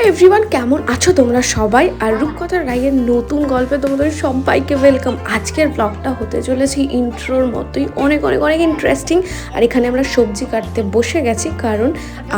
Everyone, কেমন আছো তোমরা সবাই? আর রূপকথা রায়ের নতুন গল্পে তোমাদের সবাইকে ওয়েলকাম। আজকের ব্লগটা হতে চলেছে ইন্ট্রোর মতোই অনেক অনেক অনেক ইন্টারেস্টিং। আর এখানে আমরা সবজি কাটতে বসে গেছি, কারণ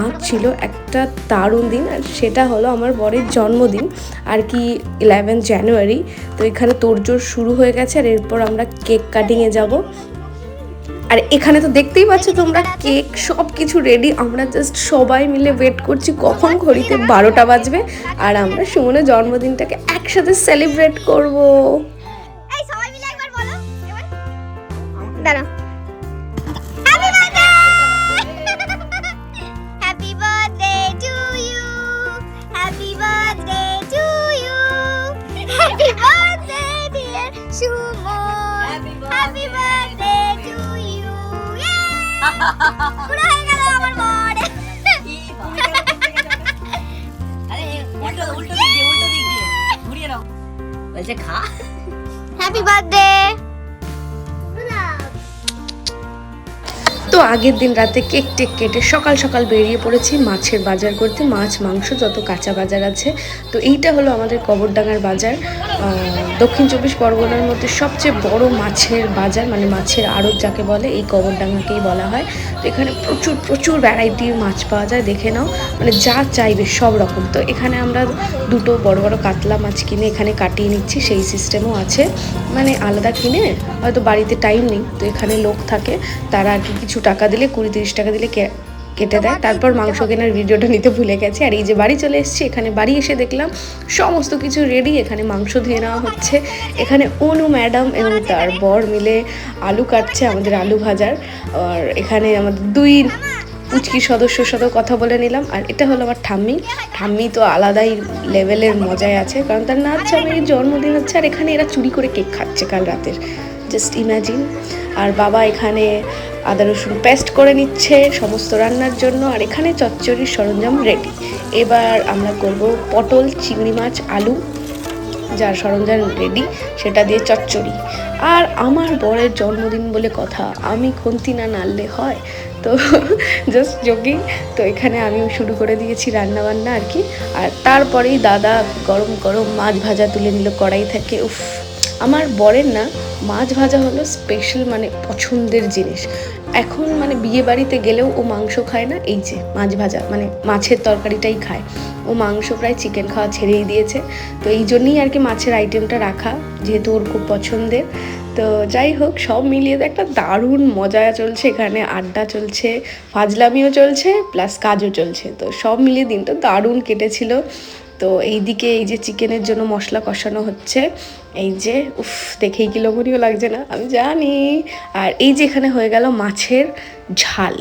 আজ ছিল একটা দারুণ দিন, আর সেটা হলো আমার বরের জন্মদিন, আর কি 11 জানুয়ারি। তো এখানে তোড়জোড় শুরু হয়ে গেছে, আর এরপর আমরা কেক কাটিংয়ে যাব। আর এখানে তো দেখতেই পাচ্ছ তোমরা, কেক সব কিছু রেডি। আমরা জাস্ট সবাই মিলে ওয়েট করছি কখন ঘড়িতে 12টা বাজবে, আর আমরা সুমনের জন্মদিনটাকে একসাথে সেলিব্রেট করব। এই সবাই মিলে একবার বলো এবার দাঁড়াও। Happy birthday to you, happy birthday to you, happy birthday dear Suman, happy birthday to you. পুরো হয়ে গেল আমার বর। আরে উল্টো উল্টো দিক দিয়ে ঘুরিয়ে নাও, বলছে খা। Happy birthday. তো আগের দিন রাতে কেক টেক কেটে সকাল সকাল বেরিয়ে পড়েছি মাছের বাজার করতে, মাছ মাংস যত কাঁচা বাজার আছে। তো এইটা হলো আমাদের কবরডাঙ্গার বাজার, দক্ষিণ 24 পরগনার মধ্যে সবচেয়ে বড় মাছের বাজার, মানে মাছের আড়ত যাকে বলে, এই কবরডাঙ্গাকেই বলা হয়। তো এখানে প্রচুর প্রচুর ভ্যারাইটির মাছ পাওয়া যায়, দেখে নাও, মানে যা চাইবে সব রকম। তো এখানে আমরা দুটো বড় বড় কাতলা মাছ কিনে এখানে কাটিয়ে নিচ্ছি, সেই সিস্টেমও আছে। মানে আলাদা কিনে হয়তো বাড়িতে টাইম নেই, তো এখানে লোক থাকে, তারা আর কি কিছু টাকা দিলে 20-30 টাকা দিলে কেটে দেয়। তারপর মাংস কেনার ভিডিওটা নিতে ভুলে গেছে। আর এই যে বাড়ি চলে এসেছি, এখানে বাড়ি এসে দেখলাম সমস্ত কিছু রেডি। এখানে মাংস ধুয়ে নেওয়া হচ্ছে, এখানে অনু ম্যাডাম এবং তার বর মিলে আলু কাটছে, আমাদের আলু ভাজার। আর এখানে আমাদের দুই পুচকি সদস্যর সাথেও কথা বলে নিলাম। আর এটা হলো আমার ঠাম্মি তো আলাদাই লেভেলের মজায় আছে, কারণ তার নাচ আমার জন্মদিন হচ্ছে, আর এখানে এরা চুরি করে কেক খাচ্ছে কাল রাতের, জাস্ট ইম্যাজিন। আর বাবা এখানে আদা রসুন পেস্ট করে নিচ্ছে সমস্ত রান্নার জন্য। আর এখানে চচ্চড়ির সরঞ্জাম রেডি। এবার আমরা করব পটল, চিংড়ি মাছ, আলু, যার সরঞ্জাম রেডি সেটা দিয়ে চচ্চড়ি। আর আমার বরের জন্মদিন বলে কথা, আমি খুন্তি না নাড়লে হয়? তো জাস্ট জোকিং। তো এখানে আমিও শুরু করে দিয়েছি রান্নাবান্না আর কি। আর তারপরেই দাদা গরম গরম মাছ ভাজা তুলে নিল কড়াই থেকে। উফ, আমার বরের না মাছ ভাজা হলো স্পেশাল, মানে পছন্দের জিনিস। এখন মানে বিয়ে বাড়িতে গেলেও ও মাংস খায় না, এই যে মাছ ভাজা মানে মাছের তরকারিটাই খায়। ও মাংস প্রায় চিকেন খাওয়া ছেড়েই দিয়েছে। তো এই জন্যই আর কি মাছের আইটেমটা রাখা, যেহেতু ওর খুব পছন্দের। তো যাই হোক, সব মিলিয়ে তো একটা দারুণ মজা চলছে এখানে, আড্ডা চলছে, ফাজলামিও চলছে, প্লাস কাজও চলছে। তো সব মিলিয়ে দিনটা দারুণ কেটেছিল। তো এইদিকে এই যে চিকেনের জন্য মশলা কষানো হচ্ছে, এই যে উফ, দেখেই কি লোভনীয় লাগছে না আমি জানি। আর এই যে এখানে হয়ে গেল মাছের ঝাল,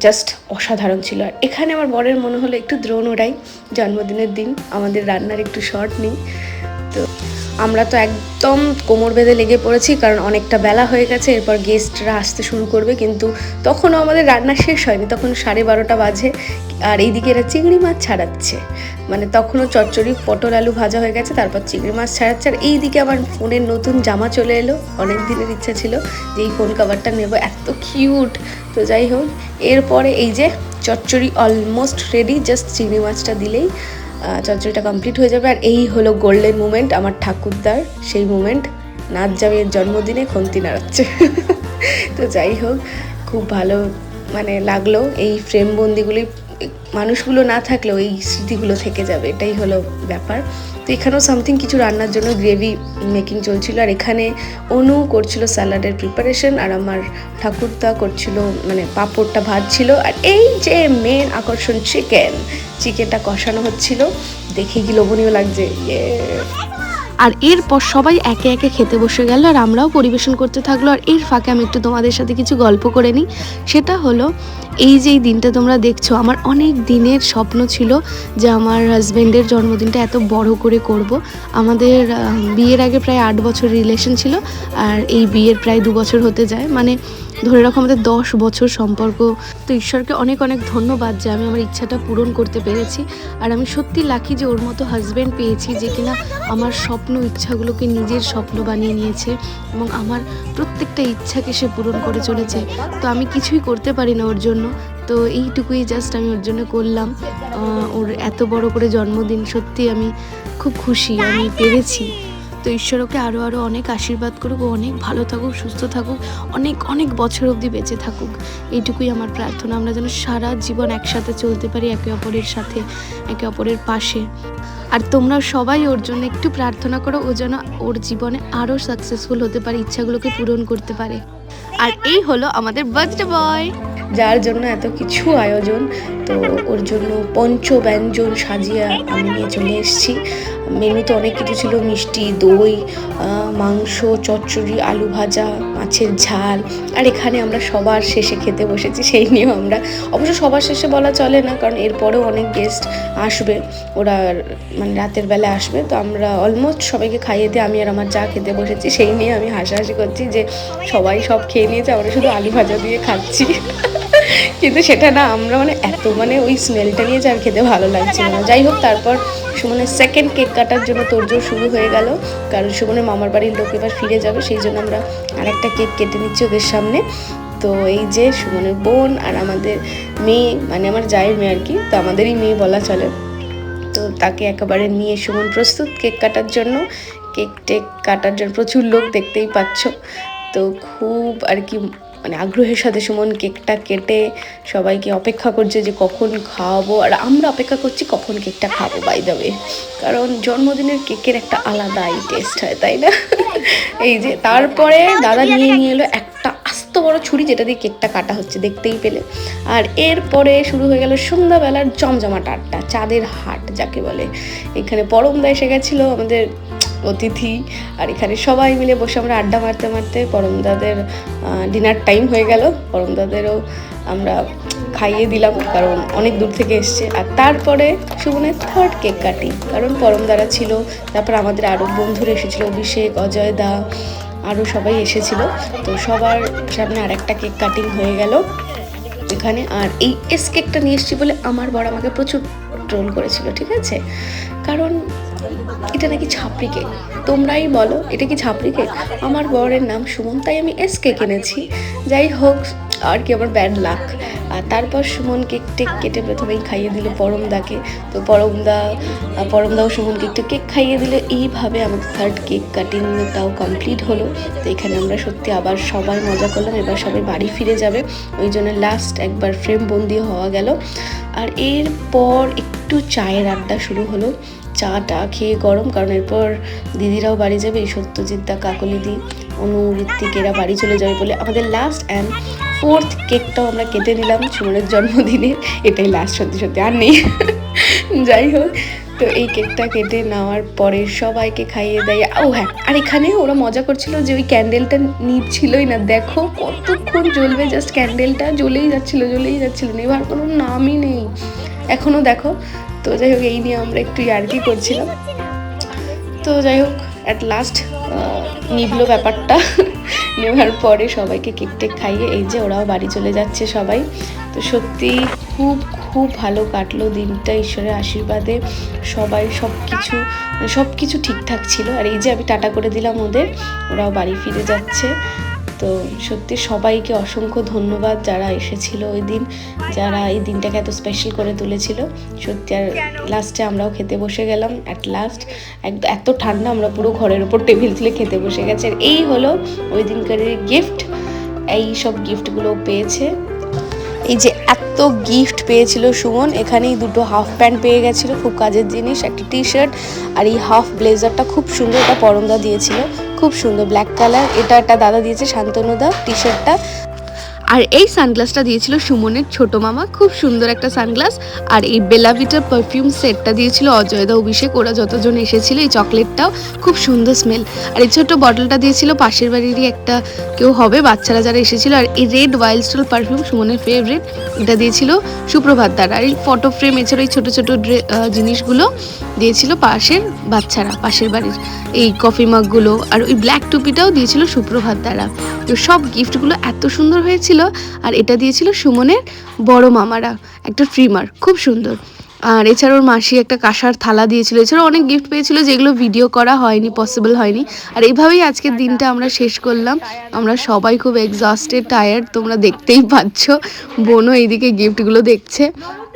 জাস্ট অসাধারণ ছিল। আর এখানে আমার বরের মনে হলো একটু দ্রোণ ওড়াই, জন্মদিনের দিন আমাদের রান্নার একটু শর্ট নেই। তো আমরা তো একদম কোমর বেঁধে লেগে পড়েছি, কারণ অনেকটা বেলা হয়ে গেছে, এরপর গেস্টরা আসতে শুরু করবে। কিন্তু তখনও আমাদের রান্না শেষ হয়নি, তখন 12:30 বাজে। আর এইদিকে এরা চিংড়ি মাছ ছাড়াচ্ছে, মানে তখনও চচ্চড়ি পটল আলু ভাজা হয়ে গেছে, তারপর চিংড়ি মাছ ছাড়াচ্ছে। আর এইদিকে আমার ফোনের নতুন জামা চলে এলো, অনেক দিনের ইচ্ছা ছিল যে এই ফোন কভারটা নেব, এত কিউট। তো যাই হোক, এরপরে এই যে চচ্চড়ি অলমোস্ট রেডি, জাস্ট চিংড়ি মাছটা দিলেই চচ্চড়িটা কমপ্লিট হয়ে যাবে। আর এই হলো গোল্ডেন মুমেন্ট আমার ঠাকুরদার, সেই মুমেন্ট, নাচ জামাইয়ের জন্মদিনে খন্তি নাড়াচ্ছে। তো যাই হোক, খুব ভালো মানে লাগলো। এই ফ্রেম বন্দিগুলি, মানুষগুলো না থাকলেও এই স্মৃতিগুলো থেকে যাবে, এটাই হলো ব্যাপার। তো এখানেও সামথিং কিছু রান্নার জন্য গ্রেভি মেকিং চলছিল। আর এখানে অনু করছিল স্যালাডের প্রিপারেশন, আর আমার ঠাকুরদা করছিল মানে পাঁপড়টা ভাজছিল। আর এই যে মেন আকর্ষণ চিকেনটা কষানো হচ্ছিল, দেখে কি লোভনীয় লাগছে। আর এরপর সবাই একে একে খেতে বসে গেল, আর আমরাও পরিবেশন করতে থাকলো। আর এর ফাঁকে আমি একটু তোমাদের সাথে কিছু গল্প করে নিই। সেটা হলো এই যে এই দিনটা তোমরা দেখছো, আমার অনেক দিনের স্বপ্ন ছিল যে আমার হাজব্যান্ডের জন্মদিনটা এত বড় করে করব। আমাদের বিয়ের আগে প্রায় 8 বছর রিলেশন ছিল, আর এই বিয়ের প্রায় 2 বছর হতে যায়, মানে ধরে রাখো আমাদের 10 বছর সম্পর্ক। তো ঈশ্বরকে অনেক অনেক ধন্যবাদ যে আমি আমার ইচ্ছাটা পূরণ করতে পেরেছি। আর আমি সত্যি লাকি যে ওর মতো হাজব্যান্ড পেয়েছি, যে কিনা আমার স্বপ্ন ইচ্ছাগুলোকে নিজের স্বপ্ন বানিয়ে নিয়েছে, এবং আমার প্রত্যেকটা ইচ্ছাকে সে পূরণ করে চলেছে। তো আমি কিছুই করতে পারি না ওর জন্য, তো এইটুকুই জাস্ট আমি ওর জন্য করলাম। ওর এত বড় করে জন্মদিন, সত্যি আমি খুব খুশি আমি পেরেছি। তো ঈশ্বর ওকে আরও অনেক আশীর্বাদ করুক, ও অনেক ভালো থাকুক, সুস্থ থাকুক, অনেক অনেক বছর অবধি বেঁচে থাকুক, এইটুকুই আমার প্রার্থনা। আমরা যেন সারা জীবন একসাথে চলতে পারি, একে অপরের সাথে, একে অপরের পাশে। আর তোমরা সবাই ওর জন্য একটু প্রার্থনা করো, ও যেন ওর জীবনে আরও সাকসেসফুল হতে পারে, ইচ্ছাগুলোকে পূরণ করতে পারে। আর এই হলো আমাদের বার্থডে বয়, যার জন্য এত কিছু আয়োজন। তো ওর জন্য পঞ্চব্যঞ্জন সাজিয়ে আমি নিয়ে চলে এসেছি। মেনুতে অনেক কিছু ছিল, মিষ্টি, দই, মাংস, চচ্চড়ি, আলু ভাজা, মাছের ঝাল। আর এখানে আমরা সবার শেষে খেতে বসেছি, সেই নিয়েও আমরা, অবশ্য সবার শেষে বলা চলে না, কারণ এরপরেও অনেক গেস্ট আসবে, ওরা মানে রাতের বেলা আসবে। তো আমরা অলমোস্ট সবাইকে খাইয়ে দিয়ে আমি আর আমার যা খেতে বসেছি, সেই নিয়ে আমি হাসাহাসি করছি যে সবাই সব খেয়ে নিয়েছে, আমরা শুধু আলু ভাজা দিয়ে খাচ্ছি। কিন্তু সেটা না, আমরা মানে এত মানে ওই স্মেলটা নিয়ে আর খেতে ভালো লাগছিল না। যাই হোক, তারপর সুমনের সেকেন্ড কেক কাটার জন্য তোড়জোড় শুরু হয়ে গেল, কারণ সুমনের মামার বাড়ির লোক এবার ফিরে যাবে, সেই জন্য আমরা আরেকটা কেক কেটে নিচ্ছি ওদের সামনে। তো এই যে সুমনের বোন আর আমাদের মেয়ে, মানে আমার জায়ের মেয়ে আর কি, তো আমাদেরই মেয়ে বলা চলে। তো তাকে একেবারে নিয়ে সুমন প্রস্তুত কেক কাটার জন্য। কেক টেক কাটার জন্য প্রচুর লোক, দেখতেই পাচ্ছ। তো খুব আর কি মানে আগ্রহের সাথে সুমন কেকটা কেটে সবাইকে অপেক্ষা করছে যে কখন খাওয়াবো, আর আমরা অপেক্ষা করছি কখন কেকটা খাবো বাই দ্য ওয়ে, কারণ জন্মদিনের কেকের একটা আলাদাই টেস্ট হয়, তাই না? এই যে তারপরে দাদা নিয়ে এলো একটা আস্ত বড় ছুরি, যেটা দিয়ে কেকটা কাটা হচ্ছে, দেখতেই পেলে। আর এরপরে শুরু হয়ে গেল সন্ধ্যাবেলার জমজমাট আড্ডা, চাঁদের হাট যাকে বলে। এখানে পরমদা এসে গেছিলো, আমাদের অতিথি। আর এখানে সবাই মিলে বসে আমরা আড্ডা মারতে মারতে পরমদাদের ডিনার টাইম হয়ে গেল। পরমদাদেরও আমরা খাইয়ে দিলাম, কারণ অনেক দূর থেকে এসছে। আর তারপরে সুমনের থার্ড কেক কাটিং, কারণ পরমদারা ছিল, তারপর আমাদের আরও বন্ধুরা এসেছিলো, অভিষেক, অজয় দা, আরও সবাই এসেছিল। তো সবার সামনে আরেকটা কেক কাটিং হয়ে গেল এখানে। আর এই কেকটা নিয়ে এসেছি বলে আমার বড় আমাকে প্রচুর ট্রোল করেছিল, ঠিক আছে, কারণ এটা নাকি ছাপড়ি কেক। তোমরাই বলো এটা কি ছাপড়ি কেক? আমার বরের নাম সুমন, তাই আমি কেক এনেছি। যাই হোক, আর কি আমার ব্যাড লাক। আর তারপর সুমন কেক টেক কেটে প্রথমেই খাইয়ে দিল পরমদাকে। তো পরমদাও সুমনকে একটু কেক খাইয়ে দিল। এইভাবে আমাদের থার্ড কেক কাটিংটাও কমপ্লিট হলো। তো এখানে আমরা সত্যি আবার সবাই মজা করলাম। এবার সবাই বাড়ি ফিরে যাবে, ওই জন্য লাস্ট একবার ফ্রেম বন্দি হওয়া গেল। আর এরপর একটু চায়ের আড্ডা শুরু হলো, চাটা খেয়ে গরম, কারণ এরপর দিদিরাও বাড়ি যাবে, এই সত্যজিৎ দা, কাকলি দি, অনু, ঋত্বিক এরা বাড়ি চলে যাবে বলে আমাদের লাস্ট অ্যান্ড ফোর্থ কেকটাও আমরা কেটে নিলাম সুমনের জন্মদিনে। এটাই লাস্ট, সত্যি সত্যি আর নেই। যাই হোক, তো এই কেকটা কেটে নেওয়ার পরে সবাইকে খাইয়ে দেয়। ও হ্যাঁ, আর এখানে ওরা মজা করছিল যে ওই ক্যান্ডেলটা নিচ্ছিলই না, দেখো কতক্ষণ জ্বলবে, জাস্ট ক্যান্ডেলটা জ্বলেই যাচ্ছিল নেবার কোনো নামই নেই এখনও, দেখো। তো যাই হোক, এই নিয়ে আমরা একটু ইয়ার্কি করছিলাম। তো যাই হোক, অ্যাট লাস্ট নিভলো ব্যাপারটা। নেওয়ার পরে সবাইকে কেক টেক খাইয়ে এই যে ওরাও বাড়ি চলে যাচ্ছে সবাই। তো সত্যি খুব খুব ভালো কাটলো দিনটা, ঈশ্বরের আশীর্বাদে সবাই সব কিছু ঠিকঠাক ছিল। আর এই যে আমি টাটা করে দিলাম ওদের, ওরাও বাড়ি ফিরে যাচ্ছে। তো সত্যি সবাইকে অসংখ্য ধন্যবাদ যারা এসেছিল ওই দিন, যারা এই দিনটাকে এত স্পেশাল করে তুলেছিল সত্যি। আর লাস্টে আমরাও খেতে বসে গেলাম। অ্যাট লাস্ট এত ঠান্ডা, আমরা পুরো ঘরের ওপর টেবিল তুলে খেতে বসে গেছে। আর এই হলো ওই দিনকার গিফট। এই সব গিফটগুলো পেয়েছে, এই যে এত গিফট পেয়েছিল সুমন। এখানেই দুটো হাফ প্যান্ট পেয়ে গেছিলো, খুব কাজের জিনিস, একটা টি শার্ট, আর এই হাফ ব্লেজারটা খুব সুন্দর, এটা পরমদা দিয়েছিল, খুব সুন্দর ব্ল্যাক কালার। এটা একটা দাদা দিয়েছে, শান্তনুদা, টি শার্টটা। আর এই সানগ্লাসটা দিয়েছিল সুমনের ছোট মামা, খুব সুন্দর একটা সানগ্লাস। আর এই বেলাভিটার পারফিউম সেটটা দিয়েছিল অজয়দা, অভিষেক, ওরা যতজন এসেছিল। এই চকলেটটাও খুব সুন্দর স্মেল। আর এই ছোট্ট বটলটা দিয়েছিল পাশের বাড়িরই একটা কেউ হবে, বাচ্চারা যারা এসেছিল। আর এই রেড ওয়াইল্ড স্টোল পারফিউম সুমনের ফেভারিট, এটা দিয়েছিল সুপ্রভাত দ্বারা। আর এই ফটো ফ্রেম, এছাড়া এই ছোটো ছোটো জিনিসগুলো দিয়েছিল পাশের বাচ্চারা, পাশের বাড়ির এই কফি মাগগুলো। আর ওই ব্ল্যাক টুপিটাও দিয়েছিল সুপ্রভাত দ্বারা। তো সব গিফটগুলো এত সুন্দর হয়েছিল। আর এটা দিয়েছিল সুমনের বড় মামারা, একটা ট্রিমার, খুব সুন্দর। আর এছাড়াও ওর মাসি একটা কাঁসার থালা দিয়েছিল, এছাড়াও অনেক গিফট পেয়েছিল যেগুলো ভিডিও করা হয়নি, পসিবল হয়নি। আর এইভাবেই আজকের দিনটা আমরা শেষ করলাম। আমরা সবাই খুব এক্সস্টেড, টায়ার্ড, তোমরা দেখতেই পাচ্ছ। বোনও এইদিকে গিফটগুলো দেখছে।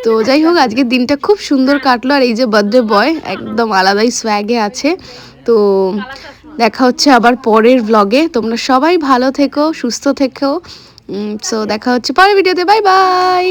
তো যাই হোক, আজকের দিনটা খুব সুন্দর কাটলো। আর এই যে বার্থডে বয় একদম আলাদাই সোয়াগে আছে। তো দেখা হচ্ছে আবার পরের ব্লগে। তোমরা সবাই ভালো থেকো, সুস্থ থেকো। সো দেখা হচ্ছে পরের ভিডিওতে। Bye bye.